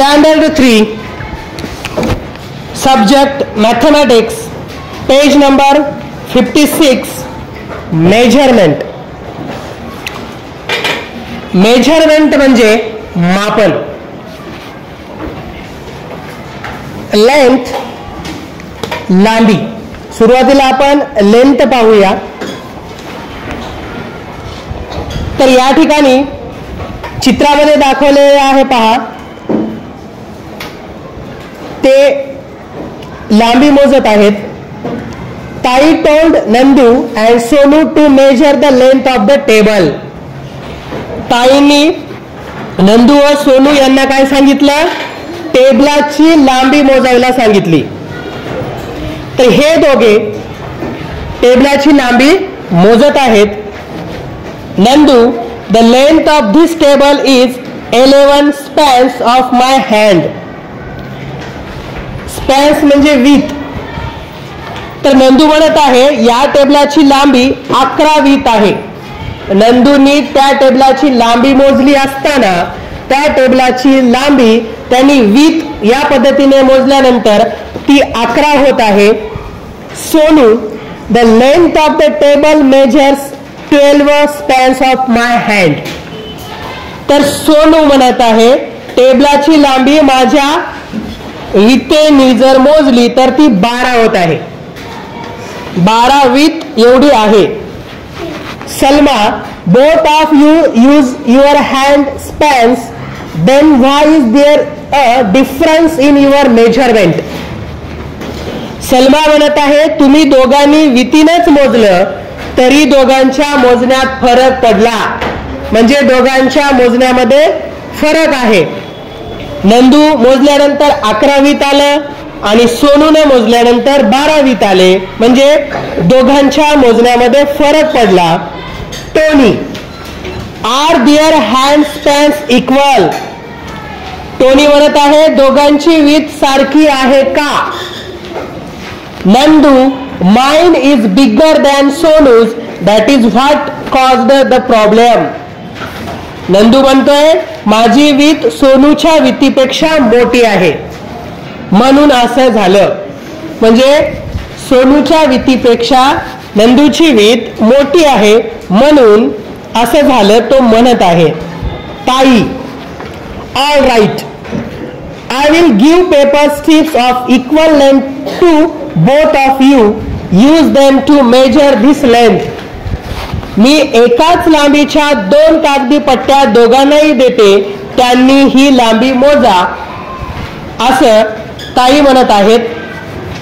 Standard 3, Subject Mathematics, page number 56, Measurement. Measurement म्हणजे मापन. Length, लांबी. सुरुवातीला आपण लेंथ पाहूया. तर या ठिकाणी चित्रामध्ये दाखवलेले आहे पहा, ते लांबी मोजत आहेत. ताई told Nandu and Sonu to measure the length of the table. ताईंनी नंदू व सोनू यांना काय सांगितलं? टेबलाची लांबी मोजायला सांगितली. तर हे दोघे टेबलाची लांबी मोजत आहेत. Nandu, the length of this table is 11 spans of my hand. Spans म्हणजे वीत. तर नंदू म्हणत आहे या टेबलाची लांबी 11 वीत आहे. नंदूनी त्या टेबलाची लांबी मोजली असताना त्या टेबलाची लांबी त्यांनी वीत या पद्धतीने मोजल्यानंतर ती 11 होत आहे. Sonu, the length of the table measures 12 spans of my hand. तर सोनू म्हणत आहे टेबलाची लांबी माझ्या वितेनी जर मोजली तर ती 12 होत आहे. 12 वीत एवढी आहे. Salma, both of you use your hand spans, then why is there a difference in your measurement? Salma म्हणत आहे तुम्ही दोघांनी वितीनेच मोजलं तरी दोघांच्या मोजण्यात फरक पडला. म्हणजे दोघांच्या मोजण्यामध्ये फरक आहे. नंदू मोजल्यानंतर 11 वीत आलं आणि सोनूने मोजल्यानंतर 12 वीत आले. म्हणजे दोघांच्या मोजण्यामध्ये फरक पडला. Tony, are their hand spans equal? Tony म्हणत आहे दोघांची वीत सारखी आहे का? Nandu, mine is bigger than Sonu's, that is what caused the problem. Nandu म्हणतोय माझी वीत सोनूच्या वीतीपेक्षा मोठी आहे म्हणून असं झालं. म्हणजे सोनूच्या वीतीपेक्षा नंदूची वीत मोठी आहे म्हणून असं झालं तो म्हणत आहे. ताई, all right, I will give paper strips of equal length to both of you, use them to measure this length. मी एकाच लांबीच्या 2 कागदी पट्ट्या दोघांनाही देते, त्यांनी ही लांबी मोजा असं ताई म्हणत आहेत.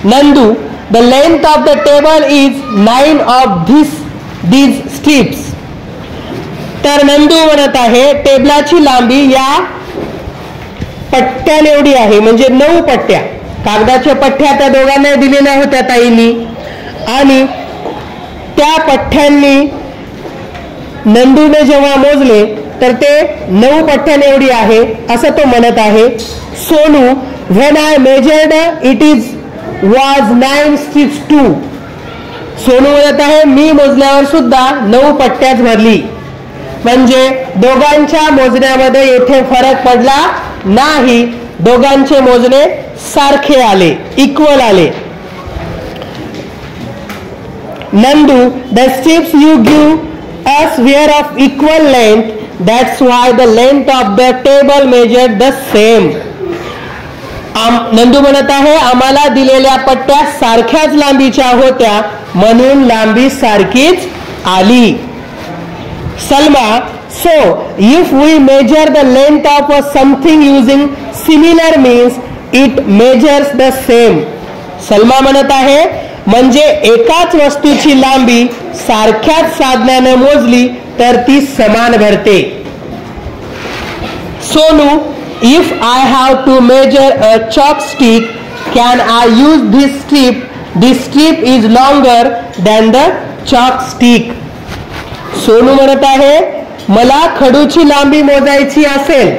Nandu, the length of the table is 9 of these strips. तर नंदू म्हणत आहे टेबलाची लांबी या पट्ट्या एवढी आहे. म्हणजे 9 पट्ट्या कागदाच्या पट्ट्या त्या दोघांना दिलेल्या होत्या ताईंनी आणि त्या पट्ट्यांनी नंदूने जेव्हा मोजले तर ते 9 पट्ट्याने एवढी आहे असं तो म्हणत आहे. Sonu, when I measured it is was 9 strips too. Sonu म्हणत आहे मी मोजल्यावर सुद्धा 9 पट्ट्याच भरली. म्हणजे दोघांच्या मोजण्यामध्ये येथे फरक पडला नाही. दोघांचे मोजणे सारखे आले, इक्वल आले. Nandu, the strips you give us were of equal length, that's why the length of the table measured the same. Nandu म्हणत आहे आम्हाला दिलेल्या पट्ट्या सारख्याच लांबीच्या होत्या म्हणून लांबी सारखीच आली. Salma, so if we measure the length of something using similar means it measures the same. Salma म्हणत आहे म्हणजे एकाच वस्तूची लांबी सारख्याच साधनाने मोजली तर ती समान भरते. Sonu, if I have to measure a chalk stick can I use this strip? This strip is longer than the chalk stick. Sonu म्हणत आहे मला खडूची लांबी मोजायची असेल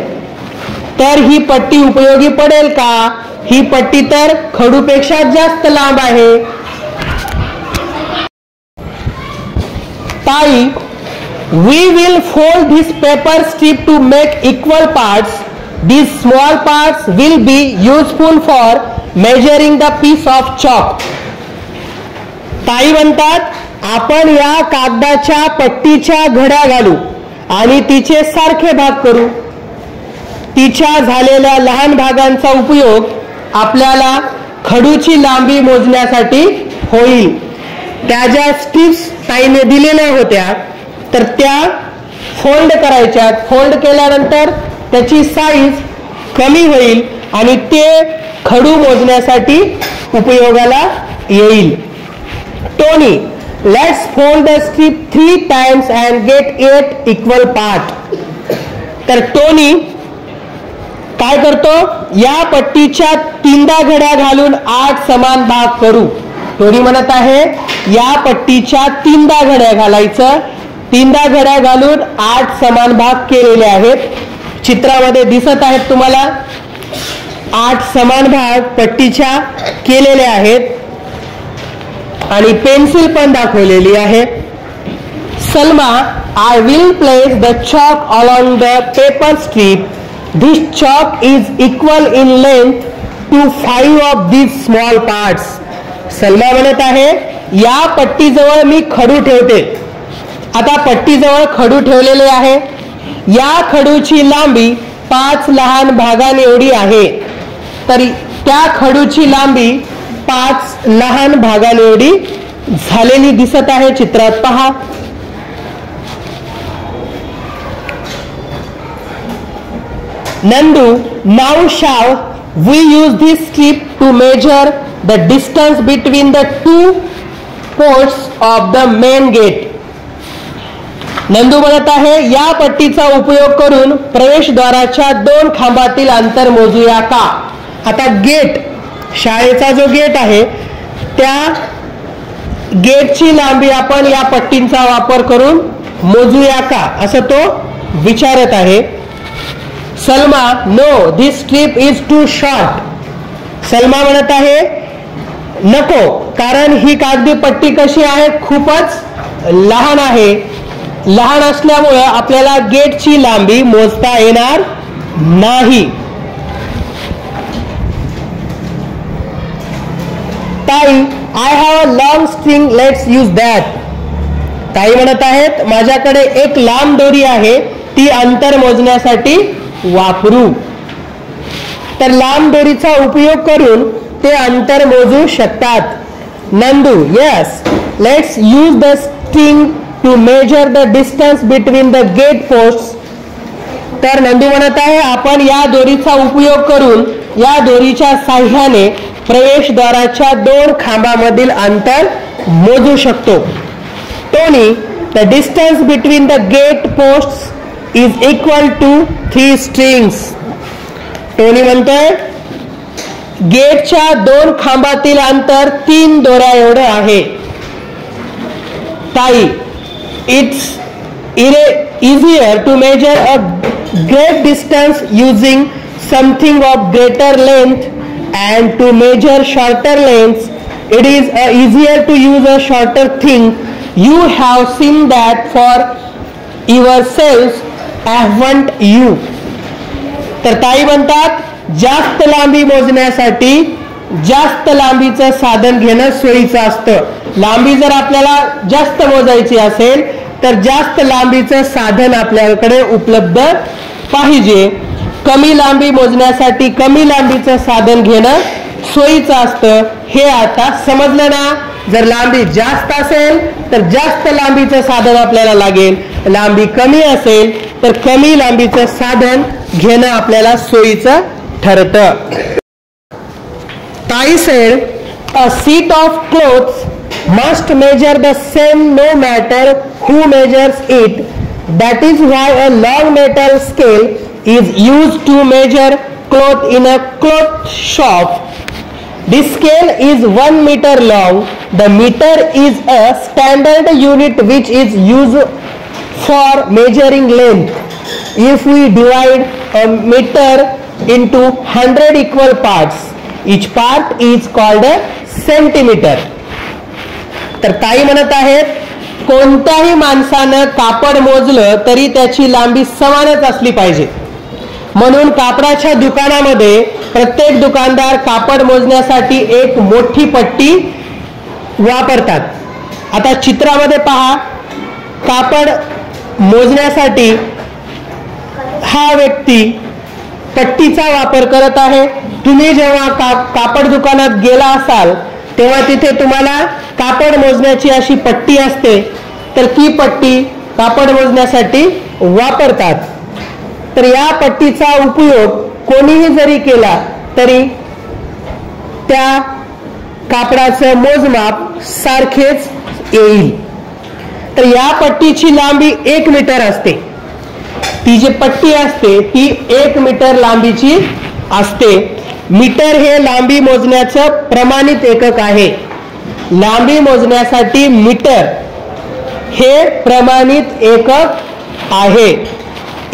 तर ही पट्टी उपयोगी पडेल का? ही पट्टी तर खडूपेक्षा जास्त लांब आहे. ताई, we will fold this paper strip to make equal parts. These small parts will be useful for measuring the piece of chalk. ताई म्हणतात आपण या कागदाच्या पट्टीच्या घड्या घालू आणि तिचे सारखे भाग करू. तिच्या झालेल्या लहान भागांचा उपयोग आपल्याला खडूची लांबी मोजण्यासाठी होईल. त्या ज्या स्ट्रिप्स ताईने दिलेल्या होत्या तर त्या फोल्ड करायच्या. फोल्ड केल्यानंतर त्याची साईज कमी होईल आणि ते खडू मोजण्यासाठी उपयोगाला येईल. Tony, let's fold the strip 3 times and get 8 equal part. तर टोनी काय करतो, या पट्टीच्या 3दा घड्या घालून 8 समान भाग करू. टोनी म्हणत आहे या पट्टीच्या 3दा घड्या घालायचं. 3दा घड्या घालून 8 समान भाग केलेले आहेत. चित्रामध्ये दिसत आहेत तुम्हाला 8 समान भाग पट्टीच्या केलेले आहेत आणि पेन्सिल पण दाखवलेली आहे. Salma, I will place the chalk along the paper strip. This chalk is equal in length to 5 of these small parts. Salma म्हणत आहे या पट्टीजवळ मी खडू ठेवते. आता पट्टीजवळ खडू ठेवलेले आहे. या खडूची लांबी 5 लहान भागांनी एवढी आहे. तर त्या खडूची लांबी 5 लहान भागांनी एवढी झालेली दिसत आहे. चित्रात पहा. Nandu, now shall we use this strip to measure the distance between the 2 posts of the main gate. Nandu म्हणत आहे या पट्टीचा उपयोग करून प्रवेशद्वाराच्या 2 खांबातील अंतर मोजूया का. आता गेट, शाळेचा जो गेट आहे त्या गेटची लांबी आपण या पट्टींचा वापर करून मोजूया का असं तो विचारत आहे. Salma, no, this strip is too short. Salma म्हणत आहे नको, कारण ही कागदी पट्टी कशी आहे, खूपच लहान आहे. लहान असल्यामुळे आपल्याला गेटची लांबी मोजता येणार नाही. ताई, I have a long string, let's use that. ताई म्हणत आहेत माझ्याकडे एक लांब दोरी आहे, ती अंतर मोजण्यासाठी वापरू. तर लांब दोरीचा उपयोग करून ते अंतर मोजू शकतात. Nandu, yes, let's use the string to measure the distance between the gate posts. तर नंदू म्हणत आहे आपण या दोरीचा उपयोग करून या दोरीच्या साह्याने प्रवेशद्वाराच्या 2 खांबामधील अंतर मोजू शकतो. Tony, the distance between the gate posts is equal to 3 strings. Tony म्हणतोय गेटच्या 2 खांबातील अंतर 3 दोऱ्या एवढं आहे. ताई, it's easier to measure a great distance using something of greater length and to measure shorter lengths it is easier to use a shorter thing. You have seen that for yourselves, haven't you? तर ताई म्हणतात जास्त लांबी मोजण्यासाठी जास्त लांबीचं साधन घेणं सोयीचं असतं. लांबी जर आपल्याला जास्त मोजायची असेल तर जास्त लांबीचं साधन आपल्याकडे उपलब्ध पाहिजे. कमी लांबी मोजण्यासाठी कमी लांबीचं साधन घेणं सोयीचं असतं. हे आता समजलं ना. जर लांबी जास्त असेल तर जास्त लांबीचं साधन आपल्याला लागेल. लांबी कमी असेल तर कमी लांबीचं साधन घेणं आपल्याला सोयीचं ठरतं. ताई said, a sheet of clothes must measure the same no matter who measures it. That is why a long metal scale is used to measure cloth in a cloth shop. This scale is 1 meter long. The meter is a standard unit which is used for measuring length. If we divide a meter into 100 equal parts, each part is called a centimeter. तर ताई म्हणत आहेत कोणत्याही माणसानं कापड मोजलं तरी त्याची लांबी समानच असली पाहिजे. म्हणून कापडाच्या दुकानामध्ये प्रत्येक दुकानदार कापड मोजण्यासाठी एक मोठी पट्टी वापरतात. आता चित्रामध्ये पहा, कापड मोजण्यासाठी हा व्यक्ती पट्टीचा वापर करत आहे. तुम्ही जेव्हा कापड दुकानात गेला असाल तेव्हा तिथे तुम्हाला कापड मोजण्याची अशी पट्टी असते, तर ती पट्टी कापड मोजण्यासाठी वापरतात. तर या पट्टीचा उपयोग कोणीही जरी केला तरी त्या कापडाचं मोजमाप सारखेच येईल. तर या पट्टीची लांबी 1 मीटर असते. ती जी पट्टी असते ती 1 मीटर लांबीची असते. मीटर हे लांबी मोजण्याचं प्रमाणित एकक आहे. लांबी मोजण्यासाठी मीटर हे प्रमाणित एकक आहे.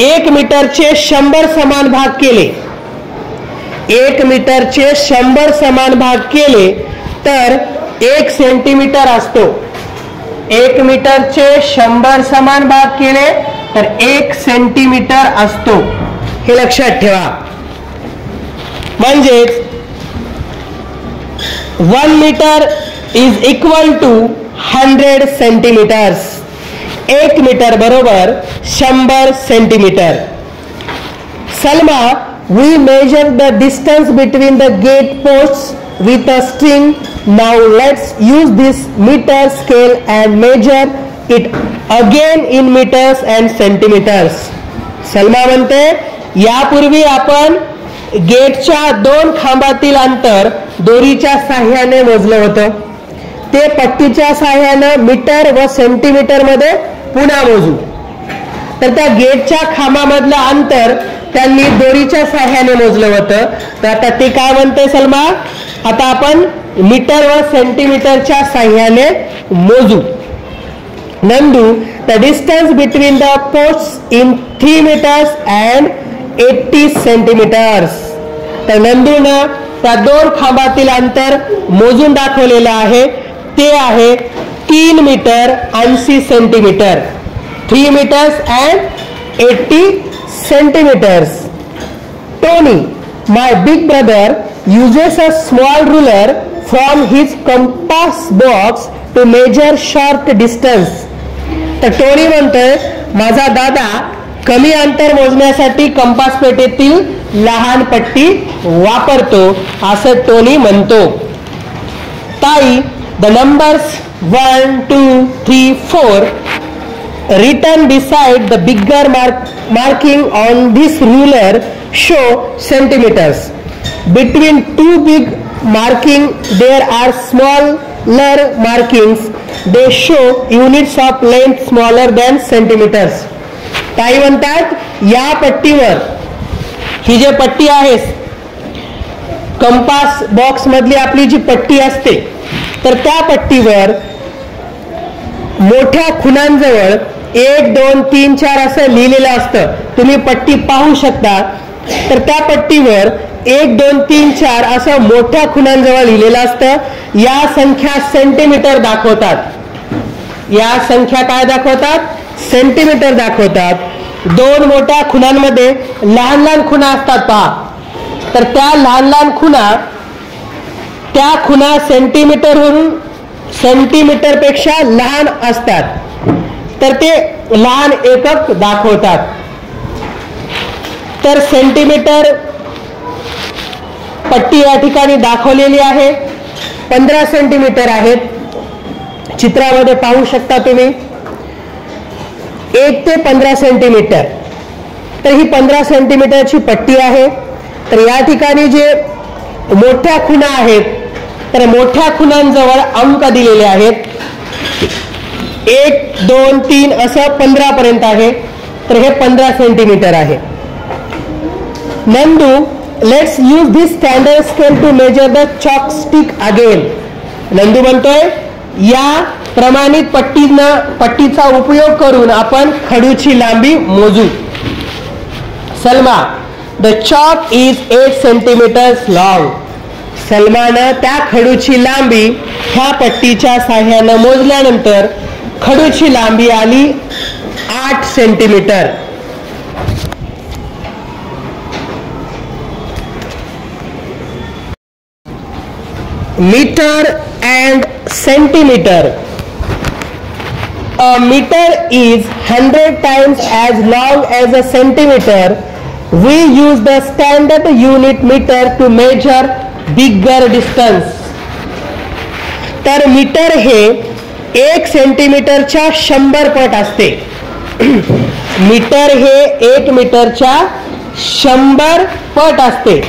1 मीटरचे 100 समान भाग केले, 1 मीटरचे 100 समान भाग केले तर 1 सेंटीमीटर असतो. 1 मीटरचे 100 समान भाग केले तर 1 सेंटीमीटर असतो. हे लक्षात ठेवा. म्हणजेच 1 metre is equal to 100 centimetres. 1 metre बरोबर 100 centimetre. Salma, we measure the distance between the gate posts with a string. Now let's use this meter scale and measure it again in meters and centimeters. Salma म्हणते, यापूर्वी आपण गेटच्या 2 खांबातील अंतर दोरीच्या साहाय्याने मोजलं होतं. ते पट्टीच्या साहाय्याने मीटर व सेंटीमीटर मध्ये पुन्हा मोजू. तर त्या गेटच्या खांबामधलं अंतर त्यांनी दोरीच्या साहाय्याने मोजलं होतं. तर आता ते काय म्हणते सलमा, आता आपण मीटर व सेंटीमीटरच्या साहाय्याने मोजू. Nandu, the distance between the posts in 3 meters and 80 centimeters. तर नंदूनं त्या 2 खांबातील अंतर मोजून दाखवलेलं आहे. ते आहे 3 metre 80 centimetre. 3 meters and 80 centimeters. Tony, my big brother uses a small ruler from his compass box to measure short distance. तर टोनी म्हणतोय, माझा दादा कमी अंतर मोजण्यासाठी कंपास पेटीतील लहान पट्टी वापरतो, असं टोनी म्हणतो. ताई, the numbers 1, 2, 3, 4 written beside the bigger marking on this ruler show centimeters. Between 2 big marking there are smaller markings. They show units of length smaller than centimeters. ताई म्हणतात, या पट्टीवर, ही जी पट्टी आहे कंपास बॉक्स मधली आपली जी पट्टी असते, तर त्या पट्टीवर मोठ्या खुणांजवळ 1, 2, 3, 4 असं लिहिलेलं असतं. तुम्ही पट्टी पाहू शकता. तर त्या पट्टीवर 1, 2, 3, 4 असं मोठ्या खुणांजवळ लिहिलेलं असतं. या संख्या सेंटीमीटर दाखवतात. या संख्या काय दाखवतात? सेंटीमीटर दाखवतात. 2 मोठ्या खुणांमध्ये लहान लहान खुणा असतात पहा. तर त्या लहान लहान खुणा, त्या खुणा सेंटीमीटर पेक्षा लहान असतात. तर ते लहान एकक दाखवतात. तर सेंटीमीटर पट्टी या ठिकाणी दाखवलेली आहे. 15 सेंटीमीटर आहेत. चित्रामध्ये पाहू शकता तुम्ही 1 ते 15 सेंटीमीटर. तर ही 15 सेंटीमीटरची पट्टी आहे. तर या ठिकाणी जे मोठ्या खुणा आहेत, तर मोठ्या खुणांजवळ अंक दिलेले आहेत. 1, 2, 3 असं 15 पर्यंत आहे. तर हे 15 सेंटीमीटर आहे. Nandu, let's use this standard scale to measure the chalk stick again. Nandu म्हणतोय, या प्रमाणित पट्टीचा उपयोग करून आपण खडूची लांबी मोजू. Salma, the chalk is 8 centimetres long. सलमानं त्या खडूची लांबी ह्या पट्टीच्या साह्यानं मोजल्यानंतर खडूची लांबी आली 8 centimetre. Metre and centimeter. A meter is 100 times as long as a centimeter. We use the standard unit meter to measure bigger distance. तर मीटर हे 1 सेंटीमीटरच्या 100 पट असते. मीटर हे 1 मीटरच्या 100 पट असते.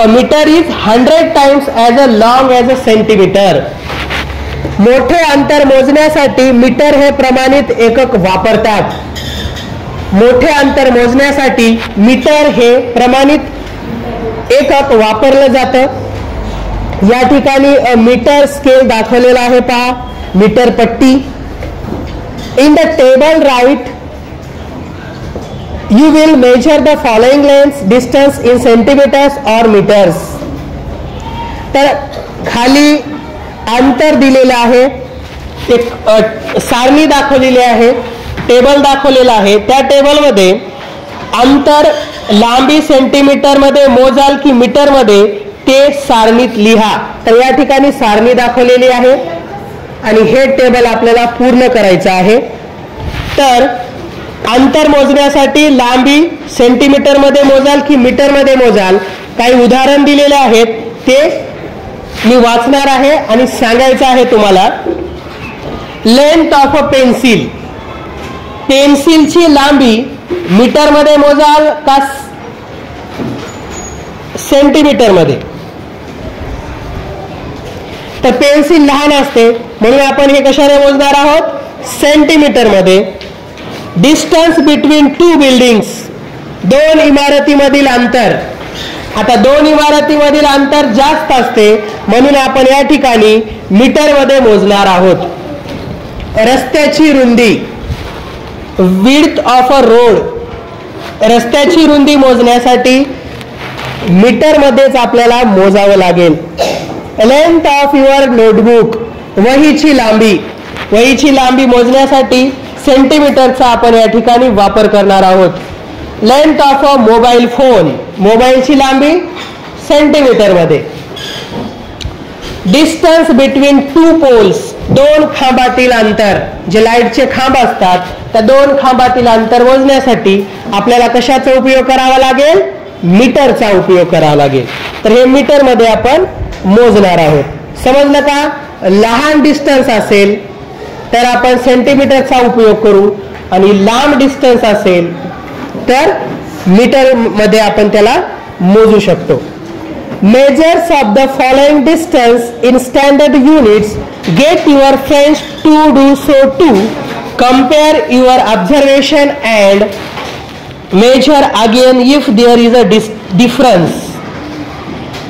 A meter is 100 times as long as a centimeter. मोठे अंतर मोजण्यासाठी मीटर हे प्रमाणित एकक वापरतात. मोठे अंतर मोजण्यासाठी मीटर हे प्रमाणित एकक वापरलं जातं. या ठिकाणी मीटर स्केल दाखवलेला आहे पहा, मीटर पट्टी. In the table write you will measure the following lengths distance in centimeters or meters. तर खाली अंतर दिलेलं आहे, एक सारणी दाखवलेली आहे, टेबल दाखवलेला आहे. त्या टेबलमध्ये अंतर लांबी सेंटीमीटर मध्ये मोजाल की मीटर मध्ये ते सारणीत लिहा. तर या ठिकाणी सारणी दाखवलेली आहे आणि हे टेबल आपल्याला पूर्ण करायचं आहे. तर अंतर मोजण्यासाठी लांबी सेंटीमीटर मध्ये मोजाल की मीटर मध्ये मोजाल, काही उदाहरण दिलेले आहेत ते मी वाचणार आहे आणि सांगायचं आहे तुम्हाला. लेंथ ऑफ अ पेन्सिल, पेन्सिलची लांबी मीटर मध्ये मोजाल का सेंटीमीटर मध्ये? तर पेन्सिल लहान असते म्हणून आपण हे कशाने मोजणार आहोत? सेंटीमीटर मध्ये. डिस्टन्स बिटवीन 2 बिल्डिंग्स, 2 इमारतीमधील अंतर. आता 2 इमारतीमधील अंतर जास्त असते म्हणून आपण या ठिकाणी मीटर मध्ये मोजणार आहोत. रस्त्याची रुंदी, विड्थ ऑफ अ रोड, रस्त्याची रुंदी मोजण्यासाठी मीटर मध्येच आपल्याला मोजावं लागेल. लेंथ ऑफ युअर नोटबुक, वहीची लांबी, वहीची लांबी मोजण्यासाठी सेंटीमीटरचा आपण या ठिकाणी वापर करणार आहोत. Length of a mobile phone, मोबाईलची लांबी सेंटीमीटर मध्ये. डिस्टन्स बिटवीन 2 पोल्स, 2 खांबातील अंतर, जे लाईटचे खांब असतात त्या 2 खांबातील अंतर मोजण्यासाठी आपल्याला कशाचा उपयोग करावा लागेल? मीटरचा उपयोग करावा लागेल. तर हे मीटर मध्ये आपण मोजणार आहोत. समजलं का? लहान डिस्टन्स असेल तर आपण सेंटीमीटरचा उपयोग करू आणि लांब डिस्टन्स असेल तर मीटर मध्ये आपण त्याला मोजू शकतो. Measures of the following distance in standard units. Get your friends to do so too. Compare your observation and measure again if there is a difference.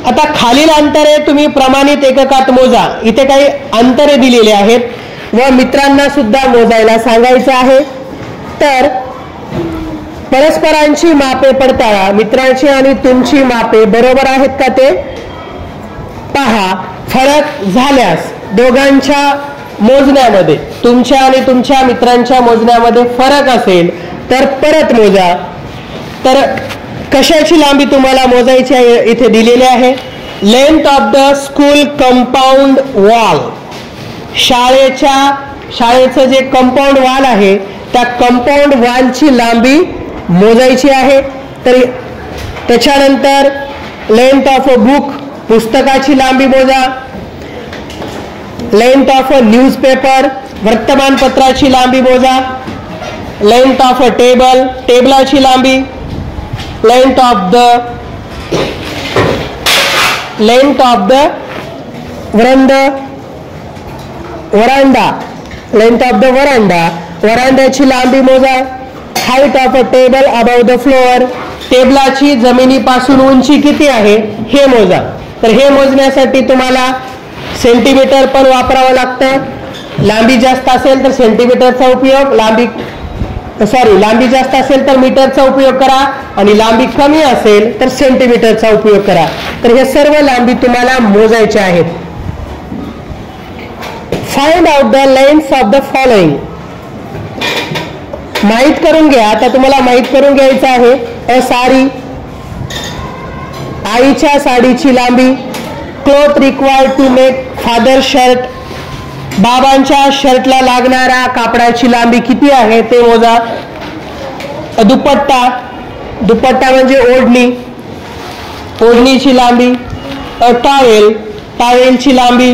आता खालील अंतरे तुम्ही प्रमाणित एककात मोजा. इथे काही अंतरे दिलेली आहेत व मित्रांना सुद्धा मोजायला सांगायचं आहे. तर परस्परांची मापे पडताळा. मित्रांची आणि तुमची मापे बरोबर आहेत का ते पहा. फरक झाल्यास दोघांच्या मोजण्यामध्ये, तुमच्या आणि तुमच्या मित्रांच्या मोजण्यामध्ये फरक असेल तर परत मोजा. तर कशाची लांबी तुम्हाला मोजायची आहे इथे दिलेली आहे. Length of the school compound wall, शाळेचं जे कंपाऊंड वॉल आहे त्या कंपाऊंड वॉलची लांबी मोजायची आहे. तर त्याच्यानंतर लेंथ ऑफ अ बुक, पुस्तकाची लांबी मोजा. लेंथ ऑफ अ न्यूजपेपर, वर्तमानपत्राची लांबी मोजा. लेंथ ऑफ अ टेबल, टेबलाची लांबी. Length of the veranda, length of the veranda, वरांड्याची लांबी मोजा. Height of a table above the floor, टेबलाची जमिनीपासून उंची किती आहे हे मोजा. तर हे मोजण्यासाठी तुम्हाला सेंटीमीटर पण वापरावं लागतं. लांबी जास्त असेल तर सेंटीमीटरचा उपयोग, लांबी जास्त असेल तर मीटरचा उपयोग करा आणि लांबी कमी असेल तर सेंटीमीटरचा उपयोग करा. तर हे सर्व लांबी तुम्हाला मोजायचे आहेत. Find out the length of the following. माहित करून घ्या. आता तुम्हाला माहित करून घ्यायचं आहे. अ साडी, आईच्या साडीची लांबी. Cloth required to make father shirt, बाबांच्या शर्टला लागणाऱ्या कापडाची लांबी किती आहे ते मोजा. दुपट्टा, दुपट्टा म्हणजे ओढणी, ओढणीची लांबी. टॉवेल, टॉवेलची लांबी.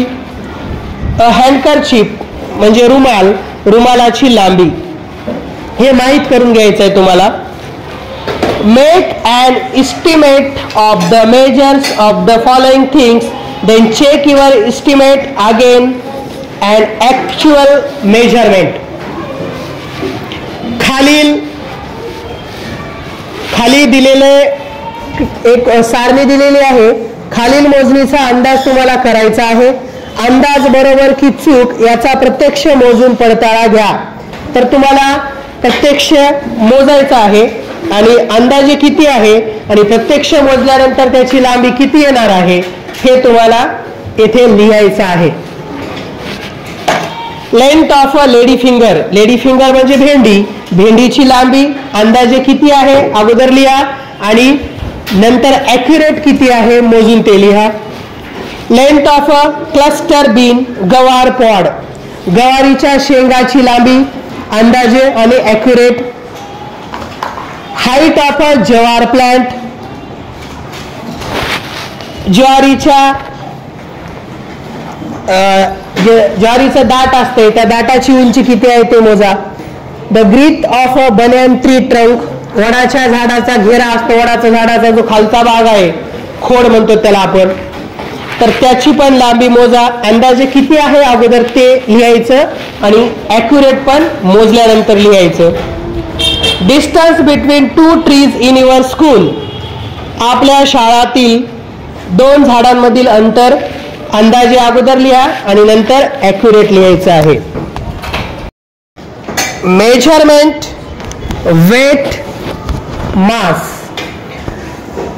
हँडकरचीप म्हणजे रुमाल, रुमालाची लांबी. हे माहित करून घ्यायचं आहे तुम्हाला. Make an estimate of the measures of the following things, then check your estimate again and actual measurement. खाली दिलेले एक सारणी दिलेली आहे. खालील मोजणीचा अंदाज तुम्हाला करायचा आहे. अंदाज बरोबर की चूक याचा प्रत्यक्ष मोजून पडताळा घ्या. तर तुम्हाला प्रत्यक्ष मोजायचं आहे आणि अंदाजे किती आहे आणि प्रत्यक्ष मोजल्यानंतर त्याची लांबी किती येणार आहे हे तुम्हाला येथे लिहायचं आहे. Length of a lady finger, lady finger म्हणजे भेंडी, भेंडीची लांबी अंदाजे किती आहे अगोदर लिहा आणि नंतर ॲक्युरेट किती आहे मोजून ते लिहा. Length of a cluster bean, गवार पॉड, गवारीच्या शेंगाची लांबी अंदाजे आणि accurate. Height of a jowar plant, ज्वारीच्या ज्वारीचं दाट असते त्या दाटाची उंची किती आहे ते मोजा. The girth of a banyan tree trunk, वडाच्या झाडाचा घेरा असतो, वडाच्या झाडाचा जो खालचा भाग आहे खोड म्हणतो त्याला आपण, तर त्याची पण लांबी मोजा. अंदाजे किती आहे अगोदर ते लिहायचं आणि ॲक्युरेट पण मोजल्यानंतर लिहायचं. Distance between 2 trees in your school, आपल्या शाळातील 2 झाडांमधील अंतर अंदाजे अगोदर लिहा आणि नंतर ॲक्युरेट लिहायचं आहे. मेजरमेंट, वेट, मास.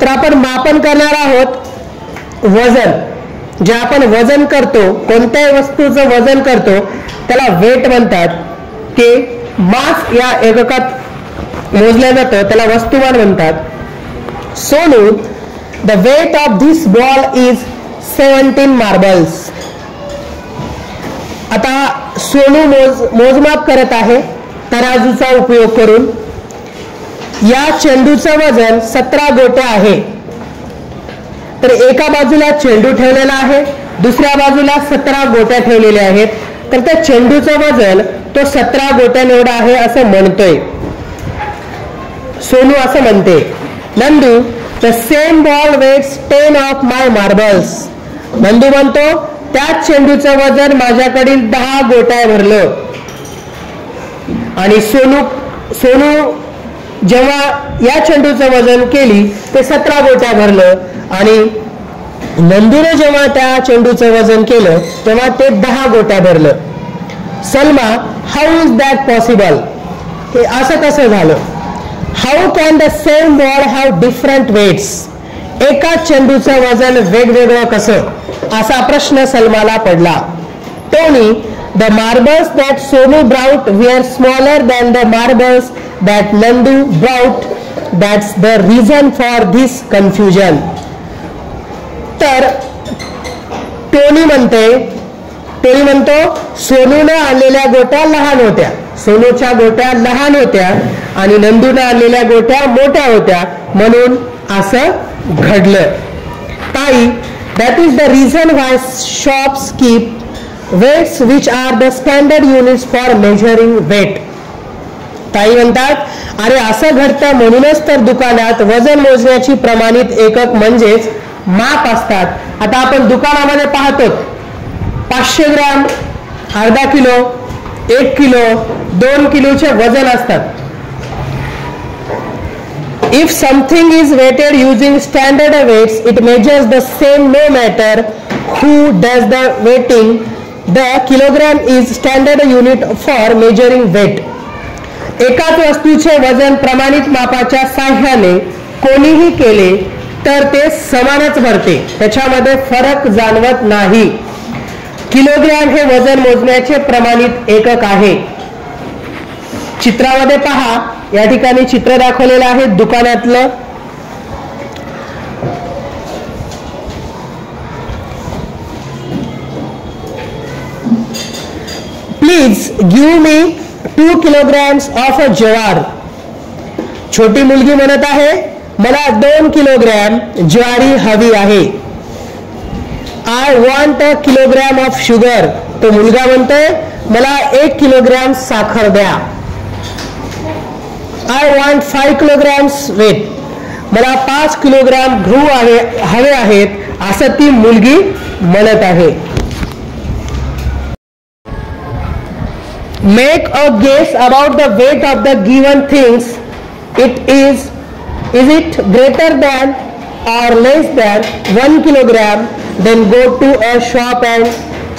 तर आपण मापन करणार आहोत वजन. जे आपण वजन करतो, कोणत्याही वस्तूचं वजन करतो त्याला वेट म्हणतात. ते मास या एककात मोजलं जातं त्याला वस्तुमान म्हणतात. Sonu, the weight of this ball is 17 marbles. आता सोनू मोजमाप करत आहे तराजूचा उपयोग करून. या चेंडूचं वजन 17 गोट्या आहे. तर एका बाजूला चेंडू ठेवलेला आहे, दुसऱ्या बाजूला 17 गोट्या ठेवलेल्या आहेत. तर त्या चेंडूचं वजन तो 17 गोट्या एवढा आहे असं म्हणतोय सोनू. असं म्हणते. Nandu, the same ball weighs 10 of my marbles. Nandu म्हणतो त्याच चेंडूचं वजन माझ्याकडील 10 गोट्या भरलं. आणि सोनू जेव्हा या चेंडूचं वजन केली ते 17 गोट्या भरलं आणि नंदूने जेव्हा त्या चेंडूचं वजन केलं तेव्हा ते 10 गोट्या भरलं. Salma, how is that possible. हे असं कसं झालं. How can the same ball have different weights. एकाच चेंडूचं वजन वेगवेगळं कसं, असा प्रश्न सलमाला पडला. Tony, the marbles that Sonu brought were smaller than the marbles that Nandu brought. That's the reason for this confusion. तर टोनी म्हणतो सोनूने आणलेल्या गोट्या लहान होत्या, सोनूच्या गोट्या लहान होत्या आणि नंदूने आणलेल्या गोट्या मोठ्या होत्या म्हणून असं घडलं. ताई, that is the reason why shops keep weights which are the standard units for measuring weight. ताई म्हणतात अरे असं घडतं म्हणूनच तर दुकानात वजन मोजण्याची प्रमाणित एकक म्हणजेच माप असतात. आता आपण दुकानामध्ये पाहतो 500 ग्राम, अर्धा किलो, 1 किलो, 2 किलोचे वजन असतात. If something is weighted using standard weights, it measures the same no matter who does the weighting. The kilogram is standard unit for measuring weight. एकाच वस्तूचे वजन प्रमाणित मापाच्या साहाय्याने कोणीही केले तर ते समानच भरते, त्याच्यामध्ये फरक जाणवत नाही. किलोग्रॅम हे वजन मोजण्याचे प्रमाणित एकक आहे. चित्रामध्ये पहा, या ठिकाणी चित्र दाखवलेलं आहे दुकानातलं. Please give me 2 kilograms of a jowar. छोटी मुलगी म्हणत आहे मला 2 किलोग्रॅम ज्वारी हवी आहे. I want a kilogram of sugar. तो मुलगा म्हणतोय मला 1 किलोग्रॅम साखर द्या. I want 5 kilograms weight. मला 5 किलोग्राम गहू हवे आहेत असं ती मुलगी म्हणत आहे. Make a guess about the weight of the given things. It is it greater than or less than 1 kilogram? Then go to a shop and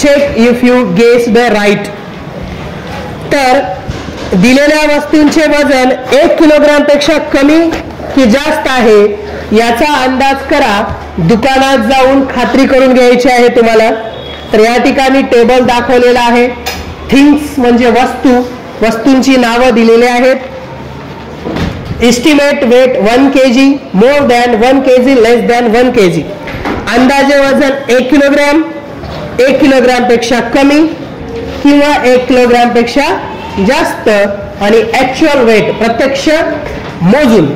check if you guess the right. तर दिलेल्या वस्तूंचे वजन 1 kilogram पेक्षा कमी की जास्त आहे याचा अंदाज करा. दुकानात जाऊन खात्री करून घ्यायची आहे तुम्हाला. तर या ठिकाणी टेबल दाखवलेला आहे. थिंग्स म्हणजे वस्तू, वस्तूंची नावं दिलेली आहेत. Estimate weight 1 kg, more than 1 kg, less than 1 kg. अंदाजे वजन 1 किलोग्राम, 1 किलोग्राम पेक्षा कमी किंवा 1 किलोग्राम पेक्षा जास्त आणि ऍक्च्युअल वेट प्रत्यक्ष मोजून.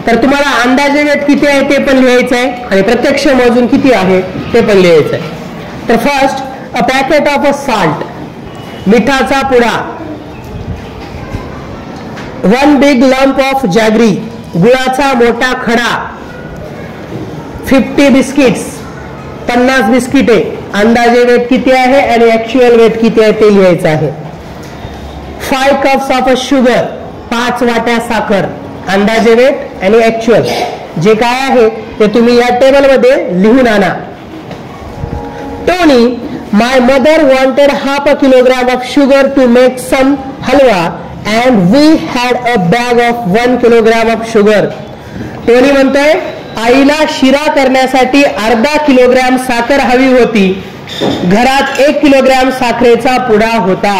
तर तुम्हाला अंदाजे वेट किती आहे ते पण लिहायचं आहे आणि प्रत्यक्ष मोजून किती आहे ते पण लिहायचं आहे. तर first a packet of a salt, मिठाचा पुडा. 1 big lump of जॅगरी, गुळाचा मोठा खडा. 50 बिस्किट्स, 50 बिस्किटे. अंदाजे वेट किती आहे आणि ऍक्च्युअल वेट किती आहे ते लिहायचं आहे. 5 cups ऑफ अ शुगर, 5 वाट्या साखर. अंदाजे वेट आणि ऍक्च्युअल जे काय आहे ते तुम्ही या टेबल मध्ये लिहून आणा. Tony, my mother wanted half a kilogram of sugar to make some halwa and we had a bag of 1 kilogram of sugar. Tony म्हणतोय आईला शिरा करण्यासाठी अर्धा किलोग्राम साखर हवी होती. घरात 1 किलोग्राम साखरेचा पुडा होता.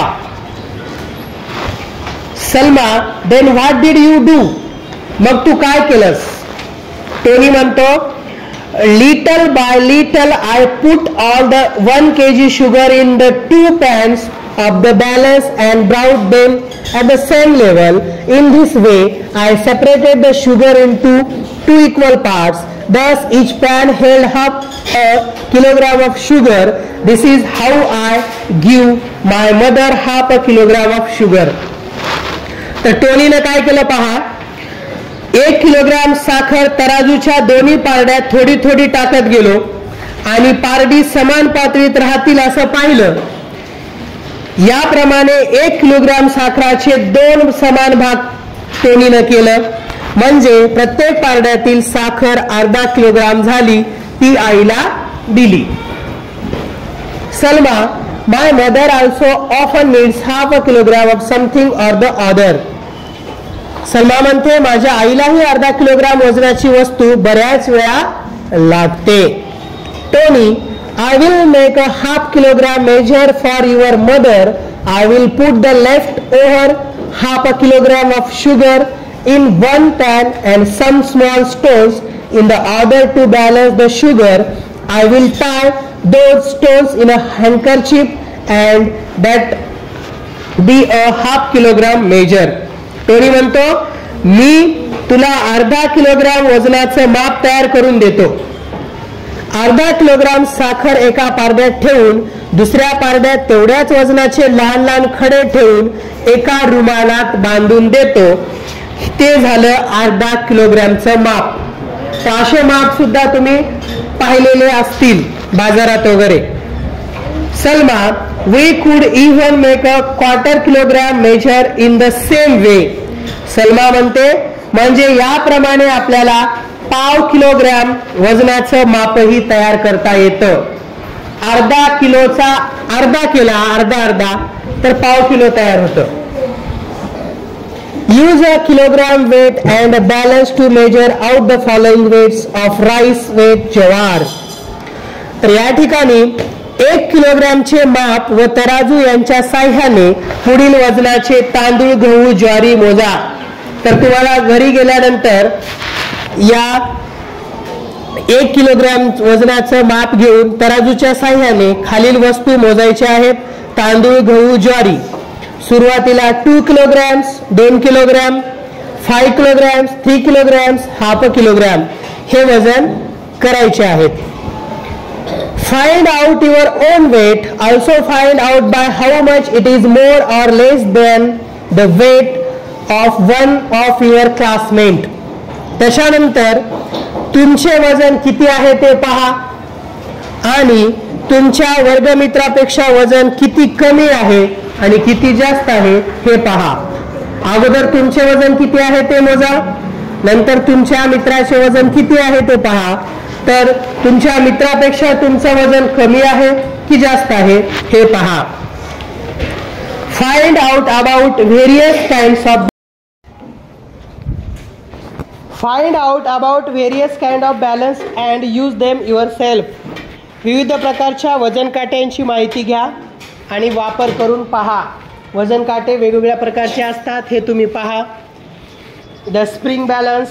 Salma, then what did you do? मग तू काय केलंस? टोनी म्हणतो little by little I put all the 1 kg sugar in the 2 pans of the balance and brought them at the same level. In this way I separated the sugar into 2 equal parts. Thus each pan held half a kilogram of sugar. This is how I give my mother half a kilogram of sugar. तर टोनीने काय केलं पहा. 1 kilogram साखर तराजूच्या दोन्ही पारड्यात थोडी थोडी टाकत गेलो आणि पारडी समान पातळीत राहतील असं पाहिलं. याप्रमाणे 1 किलोग्राम साखराचे 2 समान भाग टोनीनं केलं. म्हणजे प्रत्येक पारड्यातील साखर अर्धा किलोग्राम झाली. ती आईला दिली. Salma, my mother also often needs half a kilogram of something or the other. Salma म्हणते माझ्या आईलाही अर्धा किलोग्राम वजनाची वस्तू बऱ्याच वेळा लागते. Tony, I will make a half kilogram measure for your mother. I will put the leftover half a kilogram of sugar in one pan and some small stones in the order to balance the sugar. I will tie those stones in a handkerchief and that be a half kilogram measure. Tony म्हणतो मी तुला अर्धा kilogram वजनाचं माप तयार करून देतो. अर्धा kilogram साखर एका पारड्यात ठेवून दुसऱ्या पारड्यात तेवढ्याच वजनाचे लहान लहान खडे ठेवून एका रुमालात बांधून देतो. ते झालं अर्धा किलोग्रामचं माप. असे माप सुद्धा तुम्ही पाहिलेले असतील बाजारात वगैरे. Salma, we could even make a quarter kilogram measure in the same way. Salma म्हणते म्हणजे याप्रमाणे आपल्याला पाव किलोग्राम वजनाचं मापही तयार करता येतं. अर्धा किलोचा अर्धा केला अर्धा तर पाव किलो तयार होतं. Use a kilogram weight and balance to measure out the following weights of rice, wheat, jowar. तर या ठिकाणी 1 किलोग्रामचे माप व तराजू यांच्या साह्याने पुढील वजनाचे तांदूळ, गहू, ज्वारी मोजा. तर तुम्हाला घरी गेल्यानंतर या 1 किलोग्राम वजनाचं माप घेऊन तराजूच्या साह्याने खालील वस्तू मोजायच्या आहेत. तांदूळ, गहू, ज्वारी सुरुवातीला 2 kilograms, 2 kilogram, 5 kilograms, 3 kilograms, half kilogram हे वजन करायचे आहेत. Find out your own weight. Also find out by how much it is more or less than the weight of one of your classmate. त्याच्यानंतर तुमचे वजन किती आहे ते पहा आणि तुमच्या वर्गमित्रापेक्षा वजन किती कमी आहे आणि किती जास्त आहे हे पहा. अगोदर तुमचे वजन किती आहे ते मोजा, नंतर तुमच्या मित्राचे वजन किती आहे ते पहा. तर तुमच्या मित्रापेक्षा तुमचं वजन कमी आहे की जास्त आहे हे पहा. Find out about various kind of balance and use them your self. विविध प्रकारच्या वजन काट्यांची माहिती घ्या आणि वापर करून पहा. वजन काटे वेगवेगळ्या प्रकारचे असतात हे तुम्ही पहा. The spring balance,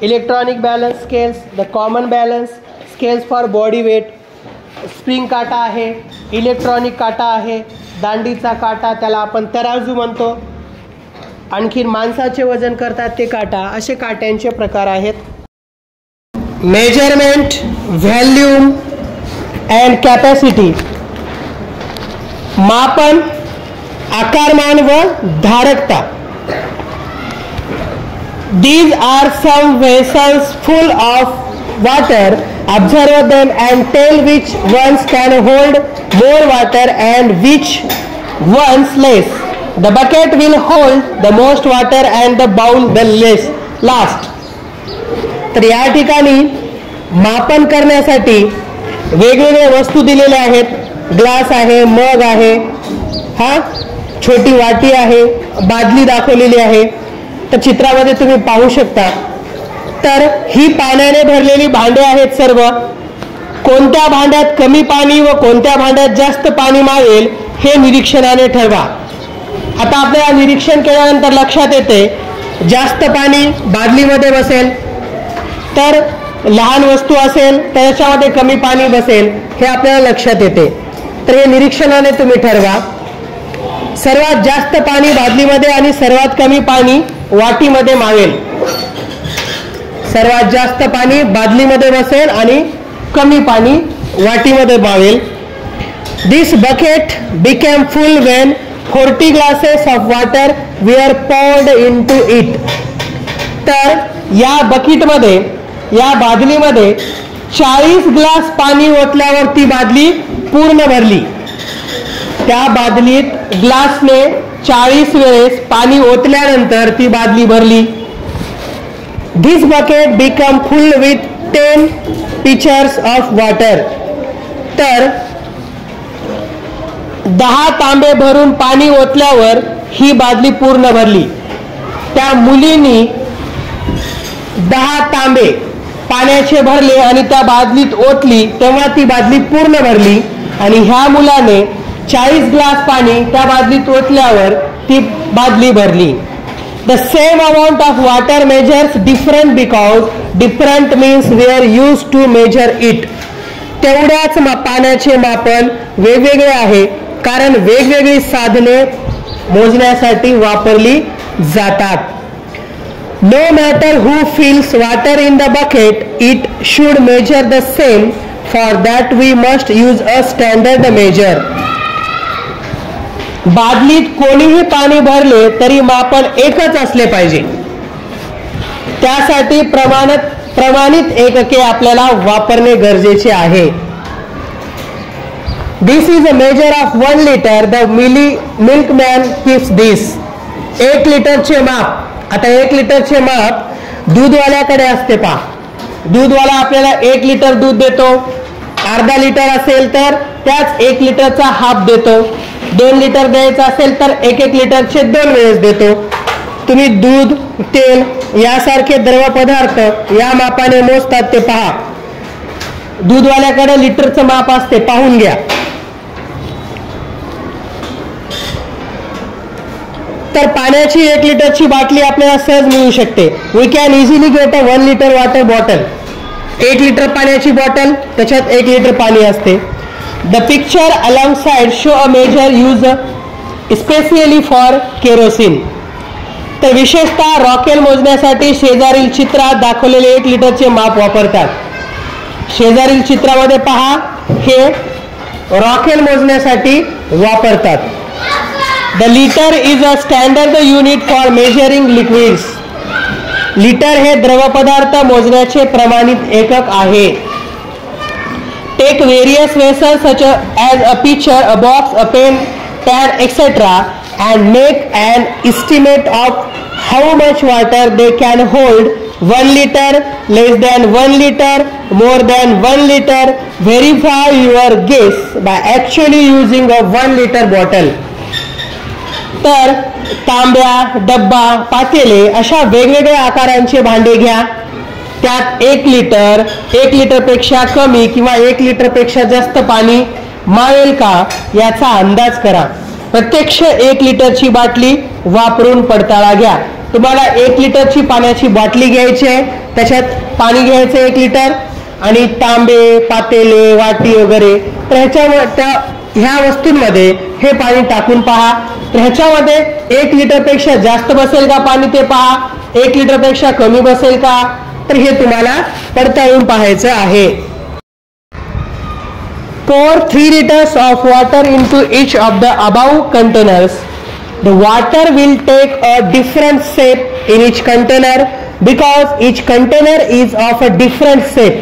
electronic balance scales, the common balance scales for body weight. Spring काटा आहे, इलेक्ट्रॉनिक काटा आहे, दांडीचा काटा त्याला आपण तराजू म्हणतो, आणखी माणसाचे वजन करतात ते काटा. असे काट्यांचे प्रकार आहेत. Measurement, volume and capacity. मापन, आकारमान व धारकता. These are some vessels full of water. Observe them and tell which ones can hold more water and which ones less. The bucket will hold the most water and the bowl the last. तर या ठिकाणी मापन करण्यासाठी वेगवेगळ्या वस्तू दिलेल्या आहेत. Glass आहे, मग आहे, छोटी वाटी आहे, बादली दाखवलेली आहे. तर चित्रामध्ये तुम्ही पाहू शकता. तर ही पाण्याने भरलेली भांडे आहेत सर्व. कोणत्या भांड्यात कमी पाणी व कोणत्या भांड्यात जास्त पाणी मावेल हे निरीक्षणाने ठरवा. आता आपल्याला निरीक्षण केल्यानंतर लक्षात येते जास्त पाणी बादलीमध्ये बसेल, तर लहान वस्तू असेल त्याच्यामध्ये कमी पाणी बसेल हे आपल्याला लक्षात येते. तर हे निरीक्षणाने तुम्ही ठरवा. सर्वात जास्त पाणी बादलीमध्ये आणि सर्वात कमी पाणी वाटीमध्ये मावेल. सर्वात जास्त पाणी बादलीमध्ये बसेल आणि कमी पाणी वाटीमध्ये मावेल. This bucket became full when 40 glasses of water were poured into it. तर या बकेटमध्ये, या बादलीमध्ये 40 ग्लास पाणी ओतल्यावर ती बादली पूर्ण भरली. त्या बादलीत ग्लासने 40 वेळेस पाणी ओतल्यानंतर ती बादली भरली. This bucket became full with 10 pitchers of water. तर 10 तांबे भरून पाणी ओतल्यावर ही बादली पूर्ण भरली. त्या मुलीने 10 तांबे पाण्याचे भरले आणि त्या बादलीत ओतली तेव्हा ती बादली पूर्ण भरली. आणि ह्या मुलाने 40 ग्लास पाणी त्या बादलीत ओतल्यावर ती बादली भरली. The same amount of water measures different because different means were used to measure it. तेवढ्याच पाण्याचे मापन वेगवेगळे आहे कारण वेगवेगळी साधने मोजण्यासाठी वापरली जातात. No matter who fills water in the bucket, it should measure the same. For that we must use a standard measure. बादलीत कोणीही पाणी भरले तरी मापन एकच असले पाहिजे. त्यासाठी प्रमाणित एकके आपल्याला वापरणे गरजेचे आहे. This is a measure of 1 liter. The milkman keeps this. 1 लिटरचे माप. आता 1 लिटरचे माप दूधवाल्याकडे असते पहा. दूधवाला आपल्याला 1 लिटर दूध देतो. अर्धा लिटर असेल तर त्याच 1 लिटरचा हाफ देतो. 2 लिटर द्यायचं असेल तर 1 लिटरचे 2 वेळेस देतो. तुम्ही दूध, तेल यासारखे द्रव पदार्थ या मापाने मोजतात ते पहा. दूधवाल्याकडे लिटरचं माप असते, पाहून घ्या. तर पाण्याची 1 लिटरची बाटली आपल्याला सहज मिळू शकते. We can easily get a 1 litre water bottle. 1 litre पाण्याची बॉटल, त्याच्यात 1 लिटर पाणी असते. The picture alongside show a measure used especially for kerosene. तर विशेषतः रॉकेल मोजण्यासाठी शेजारील चित्रात दाखवलेले 1 लिटरचे माप वापरतात. शेजारील चित्रामध्ये पहा, हे रॉकेल मोजण्यासाठी वापरतात. The litre is a standard unit for measuring liquids. Litre हे द्रव पदार्थ मोजण्याचे प्रमाणित एकक आहे. Take various vessels such as a picture, a box, a pen, tin et cetera and make an estimate of how much water they can hold. 1 liter, less than 1 liter, more than 1 liter. Verify your guess by actually using a 1 liter bottle. तर तांब्या, डब्बा, पातेले अशा वेगवेगळ्या आकारांचे भांडे घ्या. त्यात 1 लिटरपेक्षा कमी किंवा 1 लिटरपेक्षा जास्त पाणी मावेल का याचा अंदाज करा. प्रत्यक्ष 1 लिटरची बाटली वापरून पडताळा घ्या. तुम्हाला 1 लिटरची पाण्याची बाटली घ्यायची आहे, त्याच्यात पाणी घ्यायचं 1 लिटर आणि तांबे, पातेले, वाटी वगैरे, तर ह्या वस्तूंमध्ये हे पाणी टाकून पहा. तर ह्याच्यामध्ये 1 लिटरपेक्षा जास्त बसेल का पाणी ते पहा, 1 लिटरपेक्षा कमी बसेल का, तर हे तुम्हाला पडताळून पाहायचं आहे. Pour 3 liters of water into each of the above containers. The water will take a different shape in each container because each container is of a different shape.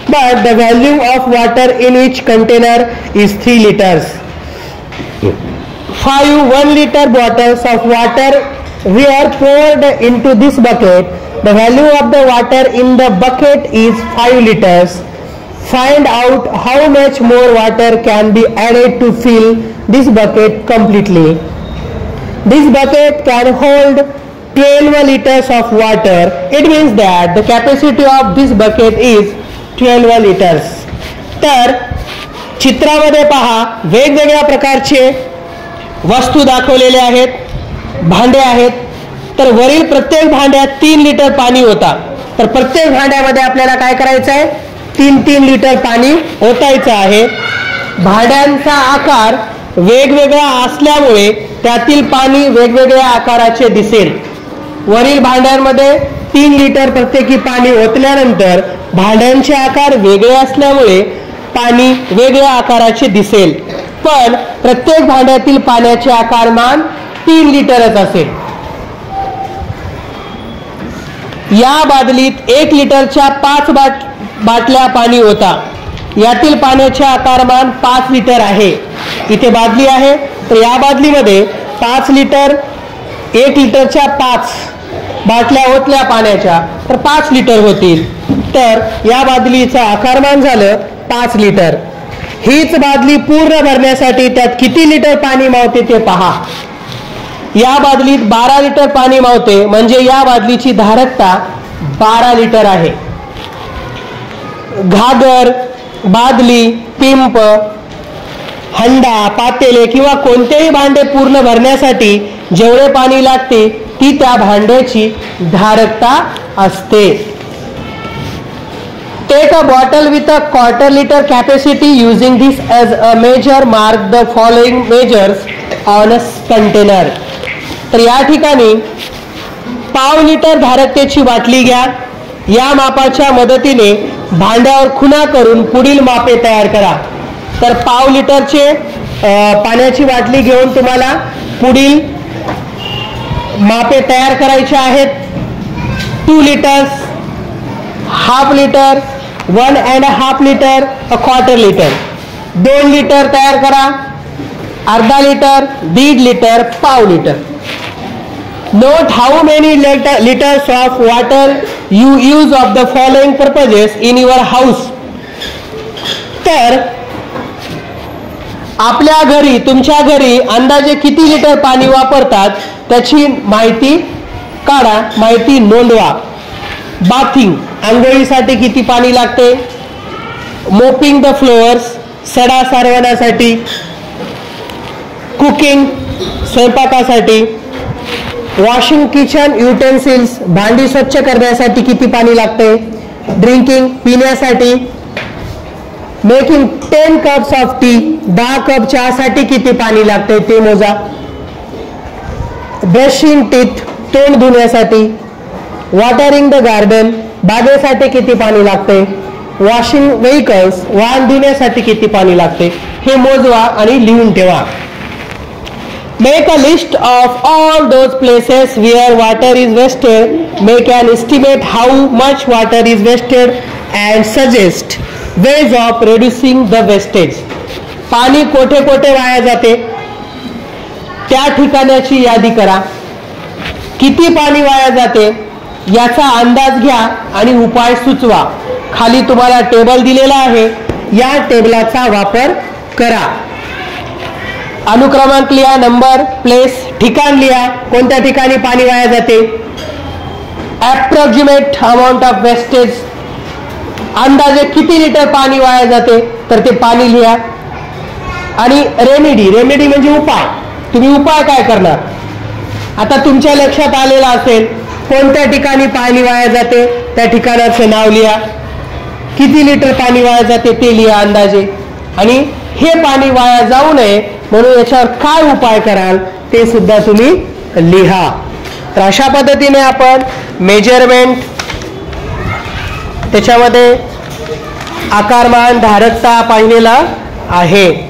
But the volume of water in each container is 3 liters. 5 1-liter bottles of water were poured into this bucket. The value of the water in the bucket is 5 liters. Find out how much more water can be added to fill this bucket completely. This bucket can hold 12 liters of water. It means that the capacity of this bucket is 12 liters. तर चित्रामध्ये पहा, वेगवेगळ्या प्रकारचे वस्तू दाखवलेले आहेत, भांडे आहेत. तर वरील प्रत्येक भांड्यात 3 लिटर पाणी होता. तर प्रत्येक भांड्यामध्ये आपल्याला काय करायचं आहे, 3 लिटर पाणी ओतायचं आहे. भांड्यांचा आकार वेगवेगळा असल्यामुळे त्यातील पाणी वेगवेगळ्या आकाराचे दिसेल. वरील भांड्यांमध्ये 3 लिटर प्रत्येकी पाणी ओतल्यानंतर भांड्यांचे आकार वेगळे असल्यामुळे पाणी वेगळ्या आकाराचे दिसेल, पण प्रत्येक भांड्यातील पाण्याचे आकारमान 3 लिटरच असेल. या बादलीत 1 लिटरच्या 5 बाटल्या पाणी होता. यातील पाण्याचे आकारमान 5 लिटर आहे. इथे बादली आहे, तर या बादलीमध्ये 5 लिटर, 1 लिटरच्या 5 बाटल्या ओतल्या पाण्याच्या, तर 5 लिटर होतील. तर या बादलीचं आकारमान झालं 5 लिटर. हीच बादली पूर्ण भरण्यासाठी त्यात किती लिटर पाणी मावते ते पहा. या बादलीत 12 लिटर पाणी मावते, म्हणजे या बादलीची धारकता 12 लिटर आहे. घागर, बादली, पिंप, हंडा, पातेले किंवा कोणतेही भांडे पूर्ण भरण्यासाठी जेवढे पाणी लागते ती त्या भांड्याची धारकता असते. Take a bottle with a 1/4 liter capacity. Using this as a measure, mark the following measures on a container. तर या ठिकाणी 1/2 लिटर धारकतेची बाटली घ्या. या मापाच्या मदतीने भांड्यावर खुणा करून पुढील मापे तयार करा. तर 1/2 लिटरचे पाण्याची बाटली घेऊन तुम्हाला पुढील मापे तयार करायचे आहेत. 2 liters, 1/2 liter, 1.5 liter, 1/4 liter. 2 litre तयार करा, 1/2 litre, 1.5 litre, 1/2 litre. Note how many liters of water you use of the following purposes in your house. तर आपल्या घरी, तुमच्या घरी अंदाजे किती लिटर पाणी वापरतात त्याची माहिती काढा, माहिती नोंदवा. बाथिंग, आंघोळीसाठी किती पाणी लागते. मोपिंग द फ्लोअर्स, सडा सारवण्यासाठी. कुकिंग, स्वयंपाकासाठी. वॉशिंग किचन युटेन्सिल्स, भांडी स्वच्छ करण्यासाठी किती पाणी लागते. ड्रिंकिंग, पिण्यासाठी. Making 10 cups of T, 10 cup चहासाठी किती पाणी लागते ते मोजा. ब्रशिंग टीथ, तोंड धुण्यासाठी. वॉटरिंग द गार्डन, बागेसाठी किती पाणी लागते. वॉशिंग व्हेकल्स, वाहन धुण्यासाठी किती पाणी लागते. हे मोजवा आणि लिहून ठेवा. Make a list of all those places where water is wasted. Make an estimate how much water is wasted and suggest ways of reducing the wastage. पाणी कोठे कोठे वाया जाते त्या ठिकाणाची यादी करा. किती पाणी वाया जाते याचा अंदाज घ्या आणि उपाय सुचवा. खाली तुम्हाला टेबल दिलेला आहे, या टेबलाचा वापर करा. अनुक्रमांक लिहा, नंबर, प्लेस, ठिकाण लिहा, कोणत्या ठिकाणी पाणी वाया जाते. अप्रॉक्सिमेट अमाउंट ऑफ वेस्टेज, अंदाजे किती लिटर पाणी वाया जाते तर ते पाणी लिहा. आणि रेमेडी, रेमेडी म्हणजे उपाय. तुम्ही उपाय काय करणार. आता तुमच्या लक्षात आलेलं असेल कोणत्या ठिकाणी पाणी वाया जाते त्या ठिकाणाचं नाव लिहा. किती लिटर पाणी वाया जाते ते लिहा अंदाजे. आणि हे पाणी वाया जाऊ नये म्हणून याच्यावर काय उपाय कराल ते सुद्धा तुम्ही लिहा. तर अशा पद्धतीने आपण मेजरमेंट, त्याच्यामध्ये आकारमान, धारकता पाहिलेला आहे.